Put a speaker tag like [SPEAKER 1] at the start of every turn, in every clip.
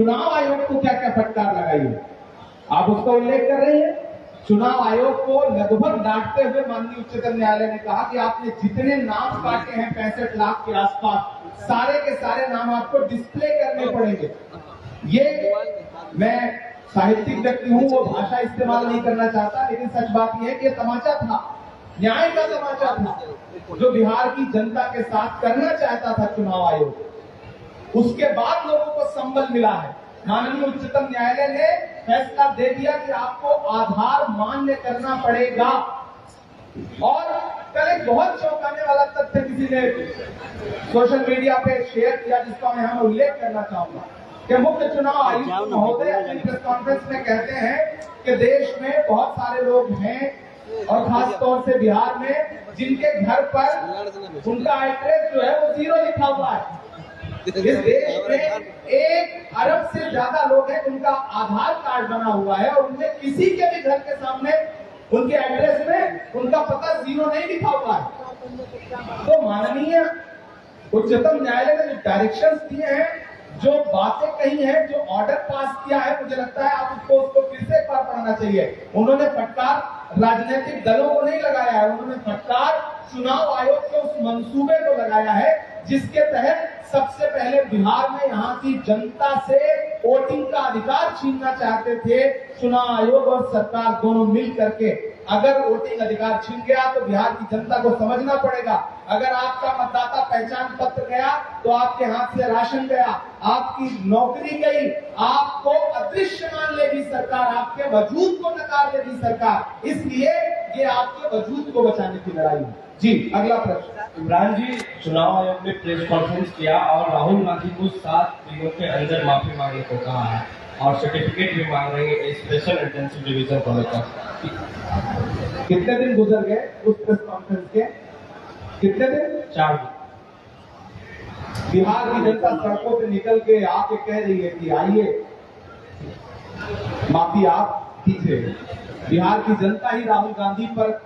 [SPEAKER 1] चुनाव आयोग को क्या क्या फटकार लगाई है, आप उसका उल्लेख कर रहे हैं। चुनाव आयोग को लगभग डांटते हुए माननीय उच्चतम न्यायालय ने कहा कि आपने जितने नाम काटे हैं 65 लाख के आसपास, सारे के सारे नाम आपको डिस्प्ले करने पड़ेंगे। ये मैं साहित्यिक व्यक्ति हूं, वो भाषा इस्तेमाल नहीं करना चाहता, लेकिन सच बात यह है कि तमाचा था, न्याय का तमाचा था जो बिहार की जनता के साथ करना चाहता था चुनाव आयोग। उसके बाद लोगों को संबल मिला है। माननीय उच्चतम न्यायालय ने फैसला दे दिया कि आपको आधार मान्य करना पड़ेगा। और कल एक बहुत चौंकाने वाला तथ्य किसी ने सोशल मीडिया पे शेयर किया, जिसका मैं यहाँ उल्लेख करना चाहूंगा कि मुख्य चुनाव आयुक्त महोदय अपनी प्रेस कॉन्फ्रेंस में कहते हैं कि देश में बहुत सारे लोग हैं और खास तौर से बिहार में जिनके घर पर उनका एड्रेस जो है वो 0 लिखा हुआ है। इस देश में 1 अरब से ज्यादा लोग हैं उनका आधार कार्ड बना हुआ है और उनमें किसी के भी घर के सामने उनके एड्रेस में उनका पता 0 नहीं लिखा हुआ है। तो माननीय उच्चतम न्यायालय ने जो डायरेक्शंस दिए हैं, जो बातें कही हैं, जो ऑर्डर पास किया है, मुझे लगता है आप उसको फिर से एक बार पढ़ना चाहिए। उन्होंने फटकार राजनीतिक दलों को नहीं लगाया है, उन्होंने फटकार चुनाव आयोग के उस मंसूबे को लगाया है जिसके तहत सबसे पहले बिहार में यहाँ की जनता से वोटिंग का अधिकार छीनना चाहते थे चुनाव आयोग और सरकार दोनों मिल करके। अगर वोटिंग अधिकार छीन गया तो बिहार की जनता को समझना पड़ेगा, अगर आपका मतदाता पहचान पत्र गया तो आपके हाथ से राशन गया, आपकी नौकरी गई, आपको अदृश्य मान लेगी सरकार, आपके वजूद को नकार देगी सरकार। इसलिए ये आपके वजूद को बचाने की लड़ाई है। जी, अगला प्रश्न।
[SPEAKER 2] इमरान जी, चुनाव आयोग ने प्रेस कॉन्फ्रेंस किया और राहुल गांधी को 7 दिनों के अंदर माफी मांगने को कहा है और सर्टिफिकेट भी मांग रहे हैं स्पेशल इंटेंसिव रिवीजन को लेकर।
[SPEAKER 1] कितने दिन गुजर गए उस प्रेस कॉन्फ्रेंस के? कितने दिन?
[SPEAKER 2] 4 दिन।
[SPEAKER 1] बिहार की जनता सड़कों पे निकल के आके कह रही है कि आइए माफी आप दीजिए। बिहार की जनता ही राहुल गांधी पर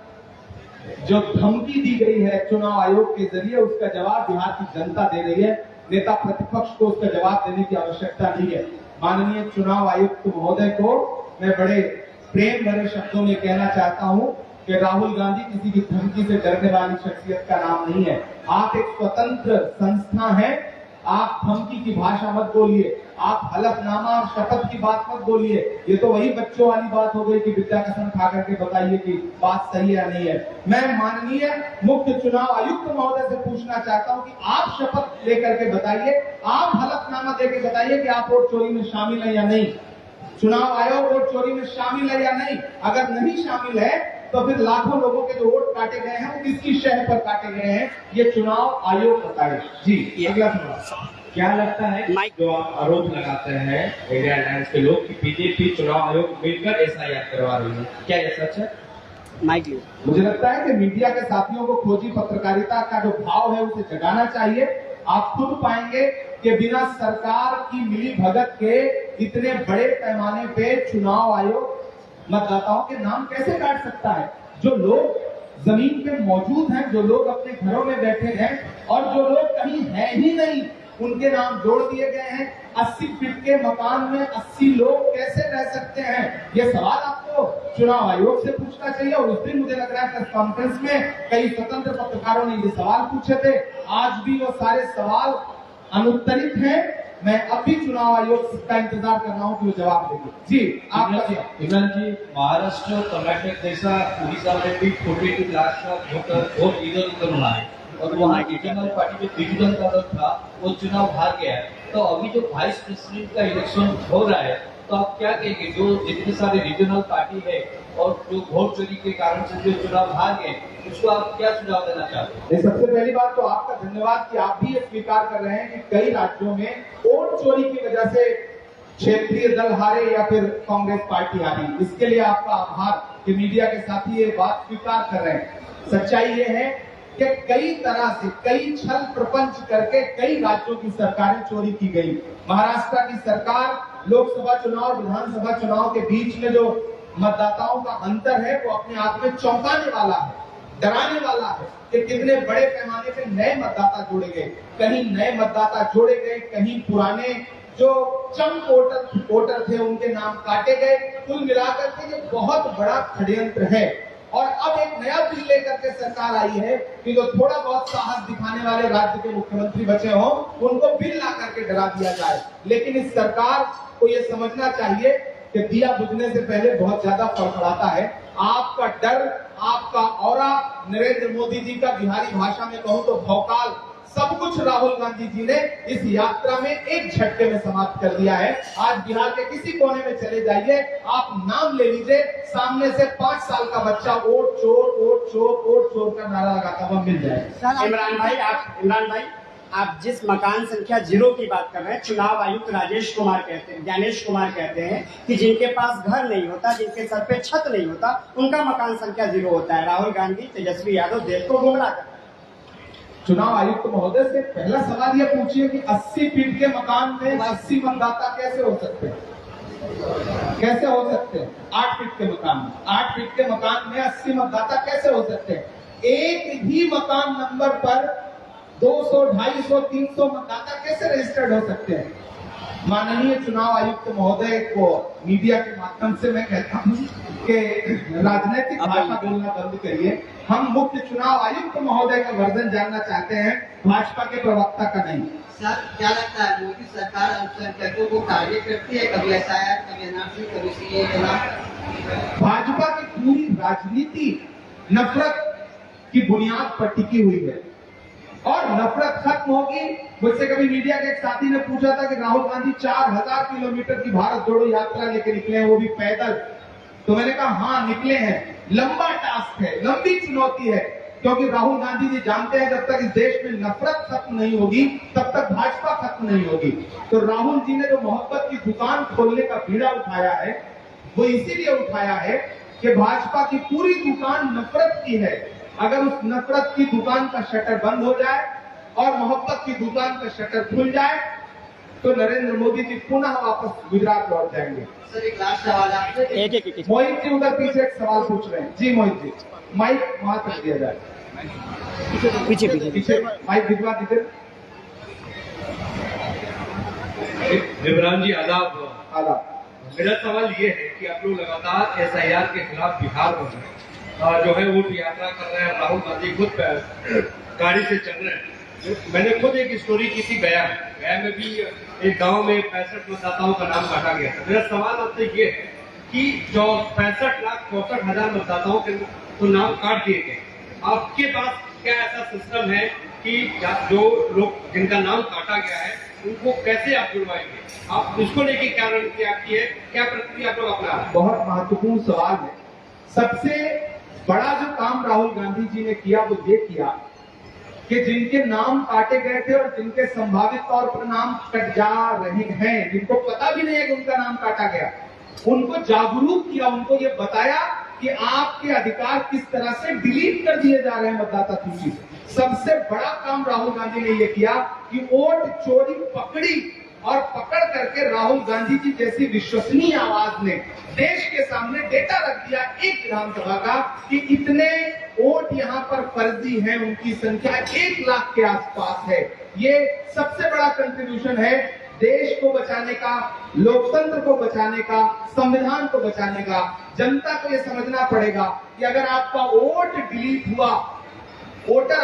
[SPEAKER 1] जो धमकी दी गई है चुनाव आयोग के जरिए, उसका जवाब बिहार की जनता दे रही है। नेता प्रतिपक्ष को उसका जवाब देने की आवश्यकता नहीं है। माननीय चुनाव आयुक्त महोदय को मैं बड़े प्रेम भरे शब्दों में कहना चाहता हूं कि राहुल गांधी किसी की धमकी से डरने वाली शख्सियत का नाम नहीं है। आप एक स्वतंत्र संस्था हैं, आप धमकी की भाषा मत बोलिए, आप हलफनामा और शपथ की बात मत बोलिए। ये तो वही बच्चों वाली बात हो गई कि विद्या कसम खा करके बताइए कि बात सही है या नहीं है। मैं माननीय मुख्य चुनाव आयुक्त महोदय से पूछना चाहता हूं कि आप शपथ लेकर के बताइए, आप हलफनामा देकर बताइए कि आप वोट चोरी में शामिल है या नहीं। चुनाव आयोग वोट चोरी में शामिल है या नहीं? अगर नहीं शामिल है तो फिर लाखों लोगों के जो वोट काटे गए हैं वो किसकी शहर पर काटे गए हैं, ये चुनाव आयोग बताए। जी, अगला सवाल।
[SPEAKER 2] क्या लगता है जो आप आरोप लगाते हैं इंडिया अलायंस के लोग कि बीजेपी चुनाव आयोग मिलकर SIR करवा रही है, क्या ये सच है?
[SPEAKER 1] मुझे लगता है कि मीडिया के साथियों को खोजी पत्रकारिता का जो भाव है उसे जगाना चाहिए। आप खुद पाएंगे कि बिना सरकार की मिली भगत के इतने बड़े पैमाने पे चुनाव आयोग मतदाताओं के नाम कैसे काट सकता है। जो लोग जमीन पे मौजूद हैं, जो लोग अपने घरों में बैठे हैं और जो लोग कहीं है ही नहीं, उनके नाम जोड़ दिए गए हैं। 80 फीट के मकान में 80 लोग कैसे रह सकते हैं, ये सवाल आपको चुनाव आयोग से पूछना चाहिए। और उस दिन मुझे लग रहा है प्रेस कॉन्फ्रेंस में कई स्वतंत्र पत्रकारों ने ये सवाल पूछे थे, आज भी वो सारे सवाल अनुत्तरित हैं। मैं अभी चुनाव आयोग का इंतजार कर रहा हूं कि वो जवाब देंगे। जी, आपका
[SPEAKER 2] इमरान जी, महाराष्ट्र, कर्नाटक जैसा उड़ीसा में भी 42 लाख का वोट इधर उधर हुआ है और वहाँ रीजनल पार्टी जो दिग्गज का दल था वो चुनाव हार गया है। तो अभी जो वाइस प्रेसिडेंट का इलेक्शन हो रहा है, तो आप क्या कहेंगे जो जितने सारे रीजनल पार्टी है और जो वोट चोरी के कारण से जो चुनाव हार गए, उसको आप क्या सुझाव देना चाहते हैं?
[SPEAKER 1] सबसे पहली बात तो आपका धन्यवाद कि आप भी ये स्वीकार कर रहे हैं कि कई राज्यों में वोट चोरी की वजह से क्षेत्रीय दल हारे या फिर कांग्रेस पार्टी हारी। इसके लिए आपका आभार कि मीडिया के साथी ये बात स्वीकार कर रहे हैं। सच्चाई ये है कि कई तरह से कई छल प्रपंच करके कई राज्यों की सरकारें चोरी की गई। महाराष्ट्र की सरकार लोकसभा चुनाव और विधानसभा चुनाव के बीच में जो मतदाताओं का अंतर है वो अपने आप में चौंकाने वाला है, डराने वाला है कि कितने बड़े पैमाने पे नए मतदाता जोड़े गए। कहीं नए मतदाता जोड़े गए, कहीं पुराने जो चंप वोटर थे उनके नाम काटे गए। कुल मिलाकर के ये बहुत बड़ा षड्यंत्र है। और अब एक नया बिल लेकर के सरकार आई है कि जो थोड़ा बहुत साहस दिखाने वाले राज्य के मुख्यमंत्री बचे हों उनको बिल ला करके डरा दिया जाए। लेकिन इस सरकार को ये समझना चाहिए कि दिया बुझने से पहले बहुत ज्यादा फड़फड़ाता है। आपका डर, आपका औरा, नरेंद्र मोदी जी का बिहारी भाषा में कहूं तो भौकाल, सब कुछ राहुल गांधी जी ने इस यात्रा में एक झटके में समाप्त कर दिया है। आज बिहार के किसी कोने में चले जाइए, आप नाम ले लीजिए, सामने से 5 साल का बच्चा वोट चोर, वोट चोर, वोट चोर का नारा लगाता हुआ मिल जाएगा।
[SPEAKER 3] इमरान भाई, आप जिस मकान संख्या 0 की बात कर रहे हैं, चुनाव आयुक्त ज्ञानेश कुमार कहते हैं कि जिनके पास घर नहीं होता, जिनके सर पे छत नहीं होता, उनका मकान संख्या 0 होता है। राहुल गांधी, तेजस्वी यादव देश को गुमराह करते हैं।
[SPEAKER 1] चुनाव आयुक्त महोदय से पहला सवाल यह पूछिए कि 80 फीट के मकान में 80 मतदाता कैसे हो सकते हैं? कैसे हो सकते हैं? 8 फीट के मकान में 8 फीट के मकान में 80 मतदाता कैसे हो सकते हैं? एक ही मकान नंबर पर 200, 250, 300 मतदाता कैसे रजिस्टर्ड हो सकते हैं? माननीय चुनाव आयुक्त महोदय को मीडिया के माध्यम से मैं कहता हूं कि राजनीतिक भाषा बोलना बंद करिए। हम मुख्य चुनाव आयुक्त महोदय का वर्जन जानना चाहते हैं, भाजपा के प्रवक्ता का नहीं।
[SPEAKER 4] सर, क्या लगता है मोदी सरकार अल्पसंख्यकों को टारगेट करती है? कभी SIR, कभी NRC, कभी CAA के नाम?
[SPEAKER 1] भाजपा की पूरी राजनीति नफरत की बुनियाद पर टिकी हुई है और नफरत खत्म होगी। मुझसे कभी मीडिया के एक साथी ने पूछा था कि राहुल गांधी 4000 किलोमीटर की भारत जोड़ो यात्रा लेके निकले हैं, वो भी पैदल। तो मैंने कहा हाँ निकले हैं, लंबा टास्क है, लंबी चुनौती है, क्योंकि राहुल गांधी जी जानते हैं जब तक इस देश में नफरत खत्म नहीं होगी तब तक भाजपा खत्म नहीं होगी। तो राहुल जी ने जो मोहब्बत की दुकान खोलने का बीड़ा उठाया है वो इसीलिए उठाया है कि भाजपा की पूरी दुकान नफरत की है। अगर उस नफरत की दुकान का शटर बंद हो जाए और मोहब्बत की दुकान का शटर खुल जाए तो नरेंद्र मोदी जी पुनः वापस गुजरात लौट जाएंगे।
[SPEAKER 4] सर, एक लास्ट सवाल आपसे।
[SPEAKER 3] एक
[SPEAKER 1] मोहित जी उधर पीछे एक सवाल पूछ रहे हैं। जी मोहित जी, माइक वहां तक दिया जाए, पीछे माइक भिजवा दीजिए।
[SPEAKER 5] इमरान जी आदाब। मेरा सवाल ये है कि आप लोग लगातार SIR के खिलाफ बिहार में जो है वोट यात्रा कर रहे हैं, राहुल गांधी खुद गाड़ी से चल रहे हैं। मैंने खुद एक स्टोरी की थी गया में भी एक गांव में 65 मतदाताओं का नाम काटा गया था। मेरा सवाल आपसे ये है कि जो 65,64,000 मतदाताओं के तो नाम काट दिए गए, आपके पास क्या ऐसा सिस्टम है कि जो लोग जिनका नाम काटा गया है उनको कैसे आप जुड़वाएंगे? आप उसको लेके क्या रणनीति आपकी है, क्या प्रक्रिया आप लोग अपना रहे हैं?
[SPEAKER 1] बहुत महत्वपूर्ण सवाल है। सबसे बड़ा जो काम राहुल गांधी जी ने किया वो ये किया कि जिनके नाम काटे गए थे और जिनके संभावित तौर पर नाम कट जा रहे हैं, जिनको पता भी नहीं है कि उनका नाम काटा गया, उनको जागरूक किया, उनको ये बताया कि आपके अधिकार किस तरह से डिलीट कर दिए जा रहे हैं मतदाता सूची से। सबसे बड़ा काम राहुल गांधी ने ये किया कि वोट चोरी पकड़ी और पकड़ करके राहुल गांधी जी जैसी विश्वसनीय आवाज ने देश के सामने डेटा रख दिया एक विधानसभा का कि इतने वोट यहाँ पर फर्जी हैं, उनकी संख्या 1 लाख के आसपास है। ये सबसे बड़ा कंट्रीब्यूशन है देश को बचाने का, लोकतंत्र को बचाने का, संविधान को बचाने का। जनता को ये समझना पड़ेगा कि अगर आपका वोट डिलीट हुआ, वोटर